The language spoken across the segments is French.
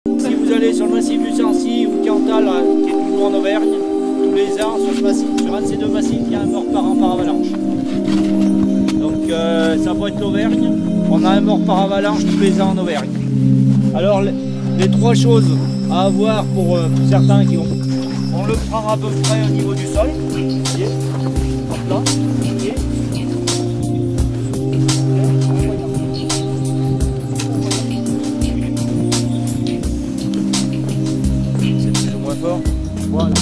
Si vous allez sur le massif du Sancy ou Cantal, qui est toujours en Auvergne, tous les ans sur ce massif, sur un de ces deux massifs, il y a un mort par an par avalanche. Donc ça peut être l'Auvergne, on a un mort par avalanche tous les ans en Auvergne. Alors les trois choses à avoir pour certains qui vont... On le prend à peu près au niveau du sol, voyez, hop là, voyez. C'est plus ou moins fort. Voilà.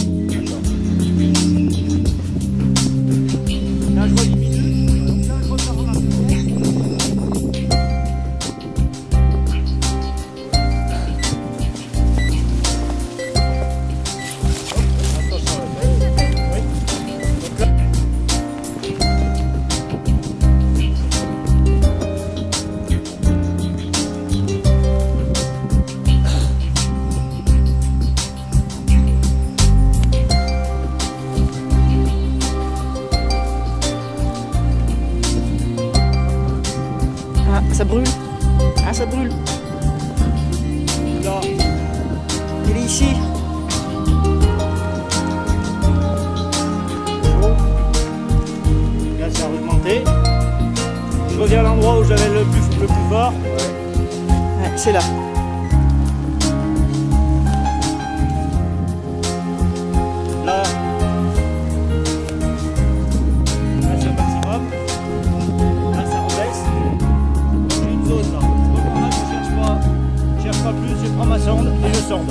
Là je vois diminue, donc là je repars en arrière. Ça brûle. Ah, ça brûle. Là, Il est ici. là ça a augmenté. Je reviens à l'endroit où j'avais le plus fort. Ouais, c'est là. Là, c'est le maximum. Là, ça rebaisse. J'ai une zone là. Donc là, je cherche pas plus, je prends ma sonde et je sonde.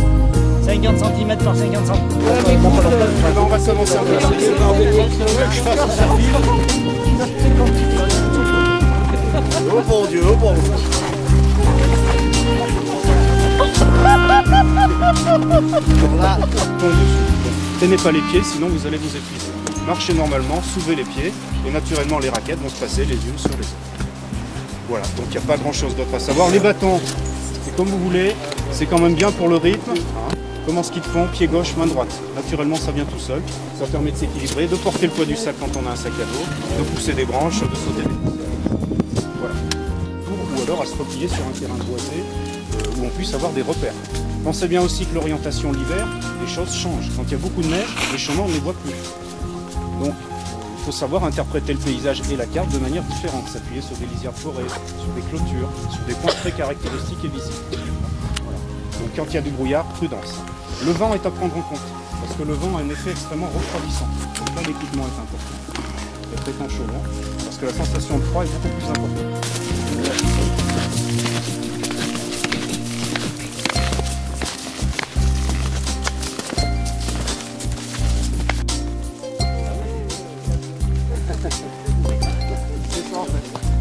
50 cm par 50 cm. On va commencer en faire. Je fasse un fil. Oh bon Dieu, oh bon Dieu. Alors là, tombe dessus. Tenez pas les pieds, sinon vous allez vous épuiser. Marchez normalement, soulevez les pieds, et naturellement les raquettes vont se passer les unes sur les autres. Voilà, donc il n'y a pas grand chose d'autre à savoir. Les bâtons, c'est comme vous voulez, c'est quand même bien pour le rythme. Comment ski de fond, pied gauche, main droite. Naturellement ça vient tout seul, ça permet de s'équilibrer, de porter le poids du sac quand on a un sac à dos, de pousser des branches, de sauter des poussières. Voilà. Ou alors à se replier sur un terrain boisé où on puisse avoir des repères. Pensez bien aussi que l'orientation l'hiver, les choses changent. Quand il y a beaucoup de neige, les chemins on ne les voit plus. Donc il faut savoir interpréter le paysage et la carte de manière différente, s'appuyer sur des lisières de forêt, sur des clôtures, sur des points très caractéristiques et visibles. Voilà. Donc quand il y a du brouillard, prudence. Le vent est à prendre en compte, parce que le vent a un effet extrêmement refroidissant. Donc là l'équipement est important. Être étanche au vent, parce que la sensation de froid est beaucoup plus importante.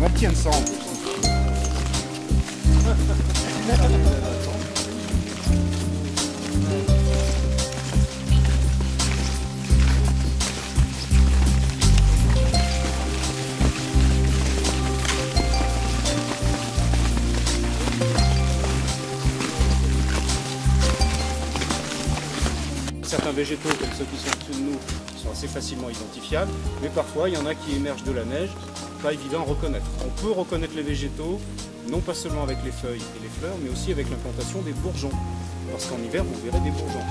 On obtient ça en plus. Certains végétaux, comme ceux qui sont au-dessus de nous, sont assez facilement identifiables, mais parfois il y en a qui émergent de la neige, pas évident à reconnaître. On peut reconnaître les végétaux, non pas seulement avec les feuilles et les fleurs, mais aussi avec l'implantation des bourgeons. Parce qu'en hiver, vous verrez des bourgeons.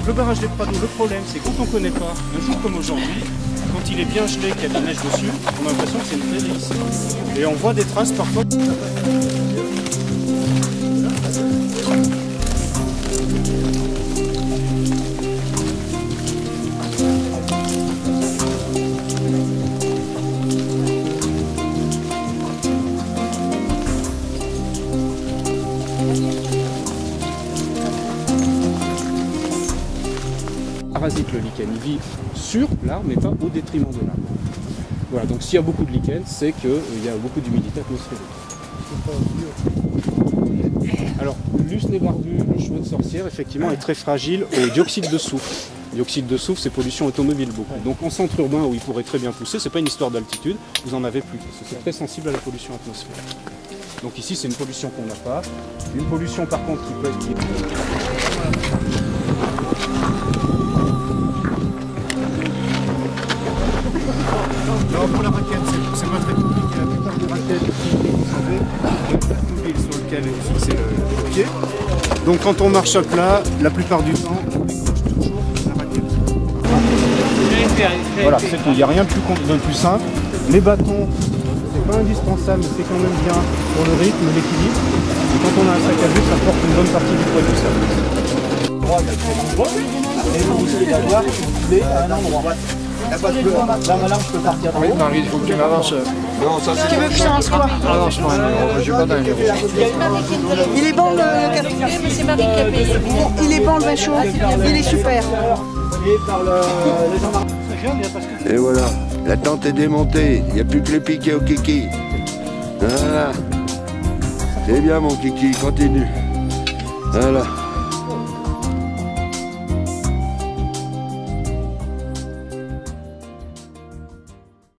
Le barrage des Prados, le problème c'est quand on ne connaît pas, un jour comme aujourd'hui, quand quand il est bien gelé, qu'il y a de la neige dessus, on a l'impression que c'est une vraie hélice. Et on voit des traces parfois. Parasite le lichen, il vit sur l'arbre mais pas au détriment de l'arbre. Voilà, donc s'il y a beaucoup de lichen, c'est qu'il y a beaucoup d'humidité atmosphérique. Alors, l'usnée barbu, le cheveu de sorcière, effectivement, est très fragile au dioxyde de soufre. Le dioxyde de soufre, c'est pollution automobile beaucoup. Donc en centre urbain où il pourrait très bien pousser, c'est pas une histoire d'altitude, vous en avez plus, parce que c'est très sensible à la pollution atmosphérique. Donc ici, c'est une pollution qu'on n'a pas. Une pollution par contre qui peut être... Alors pour la raquette, c'est pas très compliqué. La plupart des raquettes, vous savez, il y a une place mobile sur lequel est fixé le pied. Donc quand on marche à plat, la plupart du temps, on décroche toujours la raquette. Voilà, c'est tout. Il n'y a rien de plus simple. Les bâtons, c'est pas indispensable, mais c'est quand même bien pour le rythme, l'équilibre. Et quand on a un sac à vue, ça porte une bonne partie du poids du sac. Et vous essayez d'avoir une clé à un endroit. Là, maintenant, je peux partir de Oui, Marie, il faut que tu m'avances. Non, ça c'est... Tu veux que je lance quoi? Avance-moi, je vais pas dans les roues. Il est bon le café? C'est Marie qui a payé. Il est bon le vin chaud? Il est super. Et voilà, la tente est démontée, il n'y a plus que le piquet au kiki. Voilà. C'est bien mon kiki, continue. Voilà.